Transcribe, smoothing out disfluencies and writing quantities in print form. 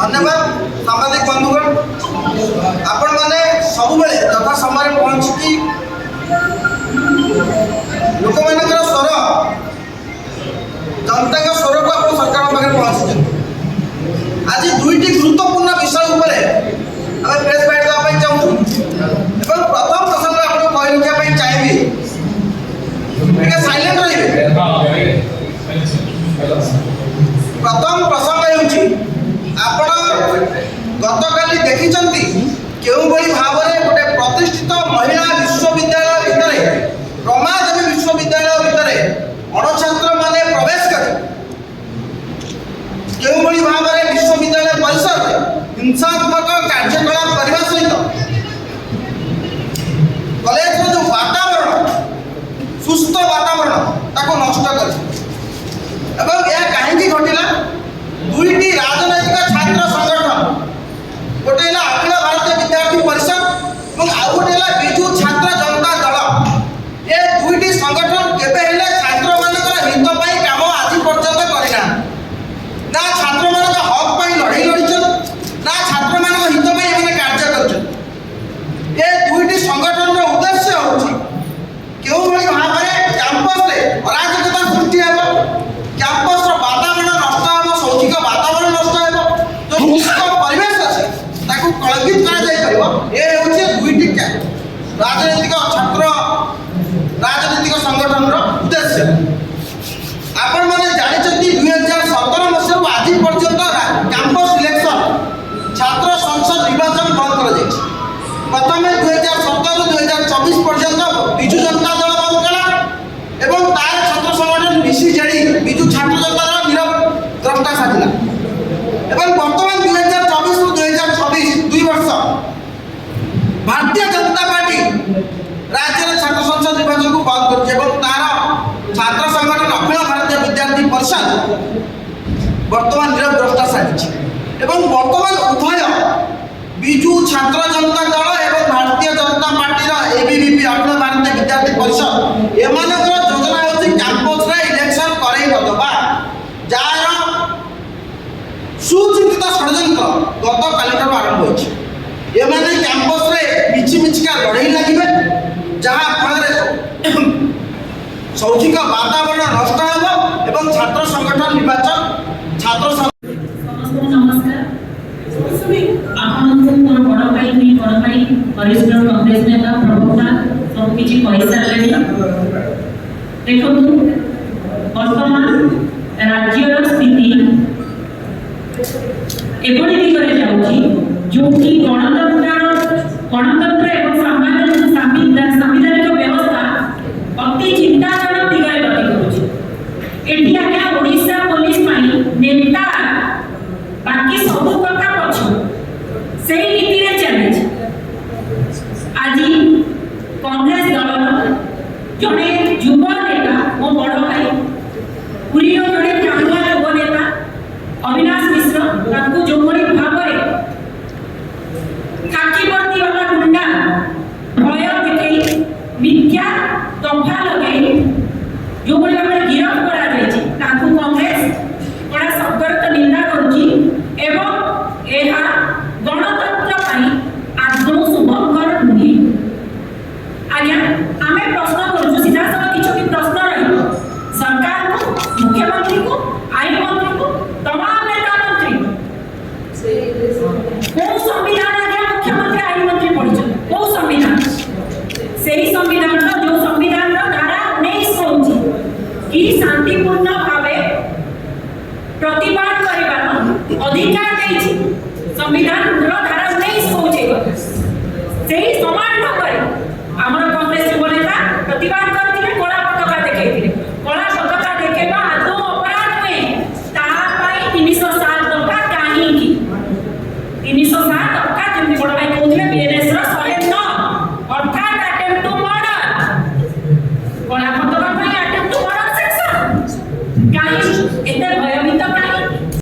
धन्यवाद सामाजिक बंधुगण आपण मैंने सब यथा समय पहुँची लोक मान स्वर जनता स्वर को आप सरकार पाखे पहुँची आज दुईटी गुरुत्वपूर्ण विषय उपर प्रेस बाइट देवाई चाहूँ प्रथम प्रसंग आपको कही रखा चाहिए साइलेंट रही प्रथम प्रसंग आपण गतकाली देखी क्यों भाव में गोटे प्रतिष्ठित महिला विश्वविद्यालय भितर रमादेवी विश्वविद्यालय भितर अणछात्र माने प्रवेश कर क्यों भाव में विश्वविद्यालय परिसर हिंसात्मक कार्यकलाप करने सहित कॉलेज जो वातावरण सुस्थ वातावरण ताको नष्ट कर कहीं घटला दुईटी राजनैतिक छात्र संगठन गोटे अखिल भारतीय विद्यार्थी परिषद और आउ गोटे विजु छात्र जनता दल ये दुईटी संगठन केबे हेले छात्र मानकर हित पाई काम आज पर्यंत करना ना छात्र मान हक पाई लड़ाई लड़ी ना छात्र मान हित पाई एने कार्य कर दुईटी संगठन उद्देश्य हो क्यों भाव में कैंपस अराजकता सृष्टि हो कैंपस वातावरण नष्ट हो शौक्षिक वातावरण नष्ट हो जो सुस्थ परिवेश अच्छे कलंकित दुईटी राजनीतिक छात्र राजनीतिक संगठन उद्देश्य आपण मैंने जानते 2017 मसीह आज पर्यंत कैंपस इलेक्शन छात्र संसद निर्वाचन बंद कर प्रथम 2017-2024 पर्यंत विजु जनता दल बंद कला एवं तार छात्र संगठन बीसीजेडी विजु छात्र जनता दल नीरव द्रष्टा साजिला एवं वर्तमान 2024-2026 दुई वर्ष भारतीय जनता पार्टी राज्य छात्र संसद निर्वाचन को बंद कर तार छात्र संगठन अखिल भारतीय विद्यार्थी परिषद वर्तमान नीरव द्रष्टा साजी वर्तमान उभय विजु छात्र जनता दल एवं भारतीय जनता पार्टी एबीवीपी अखिल भारतीय विद्यार्थी परिषद एमान योजना होती कैंपस इलेक्शन करई नदबा जार सुचिंतित षड्यंत्र गत कालिठार आरंभ होती एमाने कैंपस मिछिमिछिका लड़ाई लगे जहाँ फल शौक्षिक वातावरण नष्ट हो एवं छात्र संगठन निर्वाचन छात्र नमस्कार बड़ भाई वरिष्ठ कांग्रेस नेता प्रवक्ता सब किसी कही सारे देखो वर्तमान राज्यर स्थिति एभली दिगरे जाउची जो कि गणतंत्र एवं संवैधानिक व्यवस्था अति चिंताजनक दिगरे गति करुची एठी आज्ञा ओडिशा पुलिस पाई नेता बाकी सब कथा पछ से नीति रे चले आज कांग्रेस दल जड़े युव नेता मो बड़ भाई पुरी जड़े जाणुआ युव नेता अविनाश मिश्र जो भाव में खाकी वर्दी वाला गुंडा भय देखई मिथ्या तोफा लगे जो भाव में गिरफ्त करा कांग्रेस बड़ा सतर्क निंदा करुची एवं यह गणतंत्र आदौ शुभकर नुहे आज्ञा आम प्रश्न करूँ सीधा सब किसी प्रश्न रही सरकार को मुख्यमंत्री को आईन मंत्री को तमाम नेता मंत्री कौ संविधान आज्ञा मुख्यमंत्री आईन मंत्री पढ़ी कौ संविधान से संविधान जो संविधान धारा 19 कहूँ कि शांतिपूर्ण भाव प्रतिवाद कर अधिकार नहीं संविधान धारा 19 कहूँ से समान ढंग आम